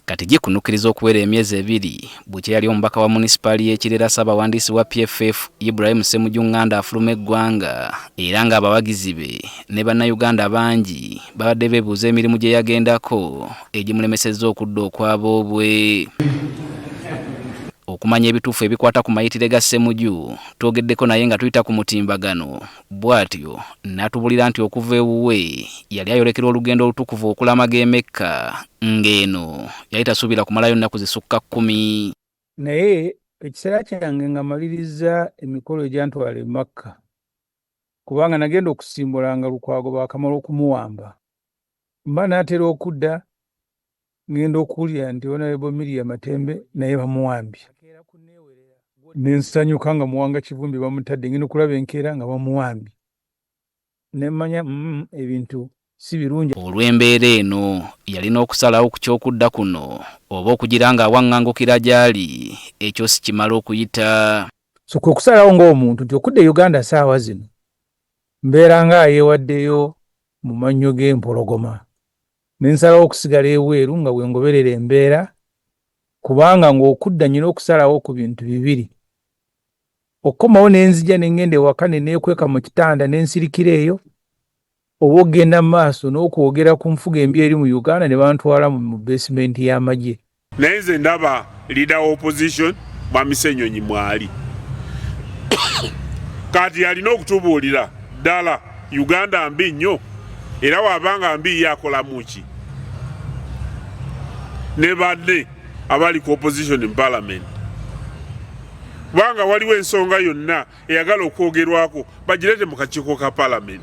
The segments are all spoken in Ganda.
kati gikunukiriza okuwera emyezi ebiri bwekye yali omubaka wa munisipaali y'Ekirera Ssaabawandiisi wa PFF Ibrahim Ssemujju Nganda afuluma eggwanga era ng'abawagizi be ne bannayuganda bangi babadde beebuuza emirimu gye yagendako egimulemesezza okudda okwabwe. Okumanya ebituufu ebikwata ku mayitire ga Ssemujju twogeddeko naye nga tuyita ku mutimbagano bw'atyo n'atubulira nti okuva ewuwe yali ayolekera olugendo olutukuvu okulamaga e Mecca ng'eno yali tasuubira kumalayo nnaku zisukka 10. Naye ekiseera kyange nga maliriza emikolo egyantwala e Makka kubanga nagenda okusimbulanga Lukwago baakamala okumuwamba mba naatera okudda ngenda okuwulira nti Honorable Miriam Matembe naye bamuwambye nensanyuka nga Muwanga Kivumbi bamutadde ngenda okulaba enkeera nga bamuwambye nemmanya ebintu si birungi. Olw'embeera eno yalina okusalawo ku kyokudda kuno oba okugira nga awaŋŋangukira gy'ali ekyo si kimala okuyita. So kwe kusalawo ng'omuntu nti okudda e Uganda saawa zino mbeera nga ayeewaddeyo mu mannyo g'empologoma nensalawo okusigala eweeru nga bwengoberera embeera kubanga ng'okudda nyina okusalawo ku bintu bibiri. Okkomawo nenzija nengenda ewaka ne neekweka mu kitanda nensirikira eyo oba ogenda mu maaso n'okwogera ku nfuga embi eri mu Uganda ne bantwala mu basement y'amagye. Naye nze ndaba leader opposition Mwami Ssenyonyi mwali kati alina okutubuulira ddala Uganda mbi nnyo era wabanga mbi yakolamu ki ne badde abali ku opposition in parliament. Kubanga waliwo ensonga yonna eyagala okwogerwako bagirete mu kakiiko ka parliament.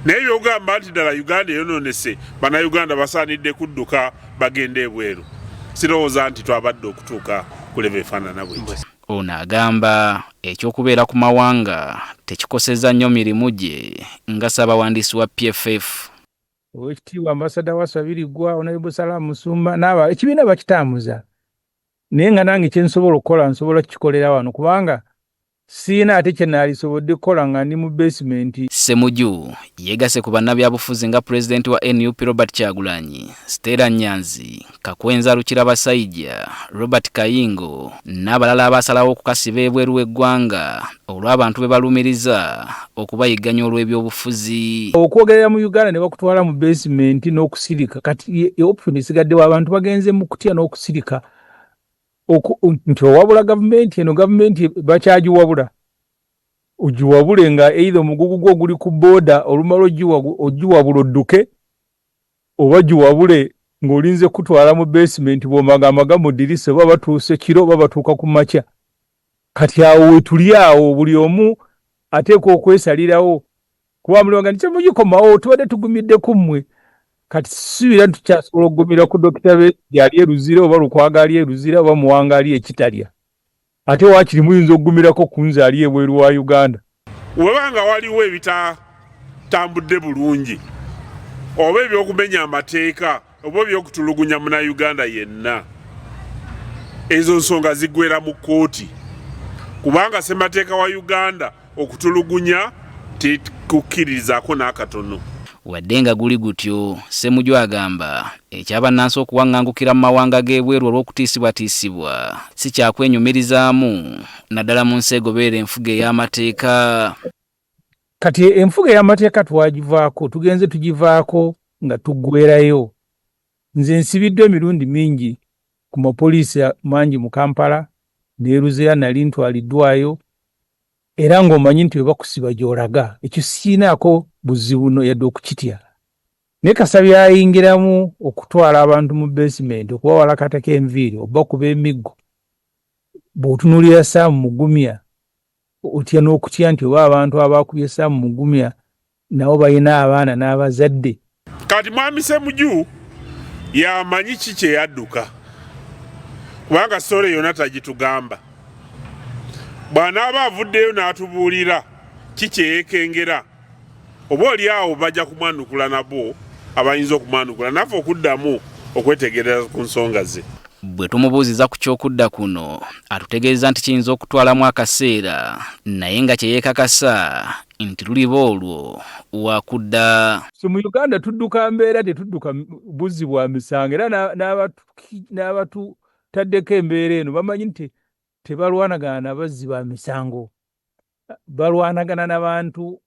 Naye byogamba nti ddala Uganda eyonoonese bannayuganda basaanidde kudduka bagende ebweru. Sirowooza nti twabadde okutuuka ku leva efaanana bw'ekyo. Ono agamba ekyokubeera ku mawanga tekikosezza nnyo mirimu gye nga Ssaabawandiisi wa PFF. Oweekitiibwa Ambassador Wasabirigwa, Honorable Salam Musumba ekibiina bakitambuza. Naye nga nange kye nsobola okukola nsobola kukikolera wano kubanga siina ate kye naalisobodde kukola nga ndi mu basement. Ssemujju yeegase ku bannabyabufuzi nga Pulezidenti wa NUP Robert Kyagulanyi, Stella Nyanzi, Kakwenza Lukirabasajja, Robert Kayingo n'abalala abasalawo okukasiba ebweru w'eggwanga olw'abantu be balumiriza okubayigganya olw'ebyobufuzi. Okwogerera mu Uganda ne bakutwala mu basement n'okusirika kati option esigaddewo abantu bagenze mu kutya n'okusirika nti owabula gavumenti eno gavumenti bakyagiwabula ogiwabule nga either omugugu gwo guli ku booda olumala ogiwabula odduke oba giwabule ng'olinze kutwala mu basement bw'omagamaga mu ddirisa oba batuuse kiro oba batuuka ku makya. Kati awo wetuli awo buli omu ateekwa okwesalirawo kuba mulonga nti mugikomawo tubadde tugumidde ku mmwe. Kati sibira tukyasobola okugumira ku Dr. Besigye ali eruzira oba Lukwago ali eruzira oba Muwanga ali ekitalya. Ate waakiri muyinza okugumirako ku nze ali ebweru wa Uganda. Webanga waliwo ebitatambudde bulungi oba ebyokumenya amateeka oba ebyokutulugunya Munnayuganda yenna, ezo nsonga ziggwera mu kkooti kubanga ssemateeka wa Uganda okutulugunya tekukkirizaako n'akatono. Wadde nga guli gutyo, Ssemujju agamba ekyabannansi okuwaŋŋangukira mu mawanga g'ebweru olw'okutiisibwatiisibwa si kyakwenyumirizaamu naddala mu nsi egoberera enfuga ey'amateeka. Kati enfuga ey'amateeka twagivaako tugenze tugivaako nga tuggwerayo. Nze nsibiddwa emirundi mingi ku mapoliisi mangi mu Kampala neeruzira nali ntwaliddwayo era ng'omanyi nti bwe bakusiba gy'olaga ekyo siinaako buzibu no yadde okukitya. Naye Kasabye ayingiramu okutwala abantu mu basement okubawala katako enviiri oba kuba emiggo bw'otunuulira Sam Mugumya otya n'okutya nti oba abantu abaakubye Sam Mugumya nabo balina abaana n'abazadde. Kati Mwami Ssemujju yamanyi ki kye yadduka kubanga sitole yonna tagitugamba. Bw'anaaba avuddeyo n'atubuulira ki kye yeekengera oba oli awo bajja kumwanukula nabo abayinza okumwanukula naffe okuddamu okwetegereza ku nsonga ze. bwe tumubuuziza ku kyokudda kuno atutegeeza nti kiyinza okutwalamu akaseera naye nga kye yeekakasa nti luliba olwo wakudda. So mu Uganda tudduka mbeera tetudduka buzzi bwa misango era n'abatutaddeko embeera eno bamanyi nti tebalwanagana n'abazzi ba misango, balwanagana n'abantu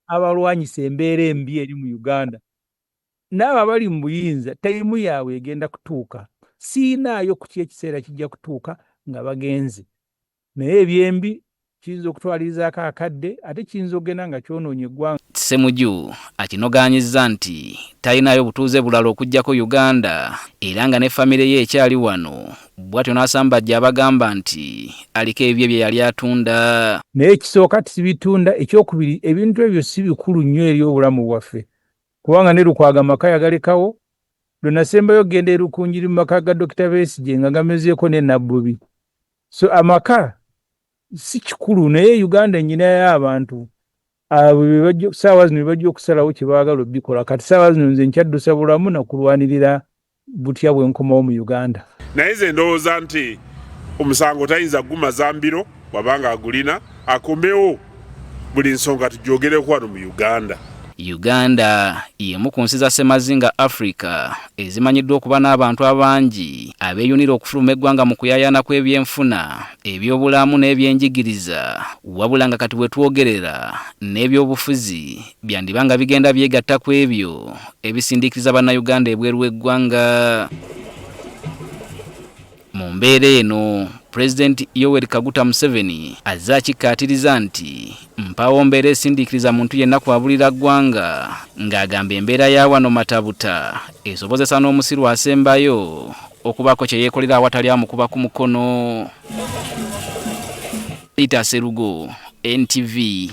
abalwanyisa embeera embi eri mu Uganda. N'abo abali mu buyinza tayimu yaabwe egenda kutuuka, siinaayo ku ekiseera kijja kutuuka nga bagenze, naye ebyembi kiyinza okutwalirizaako akadde ate kiyinza okugenda nga kyonoonye eggwanga. Ssemujju akinogaanyizza nti talinayo butuuze bulala okuggyako Uganda era nga ne famire ye ekyali wano, bw'atyo n'asambajja abagamba nti aliko ebyo bye yali atunda. Naye ekisooka tisibitunda, ekyokubiri ebintu ebyo si bikulu nnyo eri obulamu bwaffe, kubanga ne Lukwago amaka yagalekawo, lwe nasembayo genda e Rukungiri mu maka ga Dr. Besigye nga gamezeeko ne Nabbubi. So amaka si kikulu, naye Uganda nnyinayo abantu abo saawa zino bajja okusalawo kye baagala obbikola. Kati saawa zino nze nkyaddusa bulamu na kulwanirira butya bwe nkomawo mu Uganda. Naye nze ndowooza nti omusango tayinza gumaza mbiro wabanga agulina, akomewo buli nsonga tugyogereko wano mu Uganda. Uganda y'emu ku nsi za Ssemazinga Africa ezimanyiddwa okuba n'abantu abangi abeeyunira okufuluma eggwanga mu kuyayaana kw'ebyenfuna, ebyobulamu n'ebyenjigiriza, wabula nga kati bwe twogerera n'ebyobufuzi byandibanga bigenda byegatta ku ebyo ebisindiikiriza bannayuganda ebweru w'eggwanga. Mu mbeera eno President Yoweri Kaguta Museveni azze akikkaatiriza nti mpawo mbeera esindiikiriza muntu yenna kwabulira ggwanga, ng'agamba embeera ya wano matabuta esobozesa n'omusiru asembayo okubaako kye yeekolera awatali amukuba ku mukono. Peter Serugo, NTV.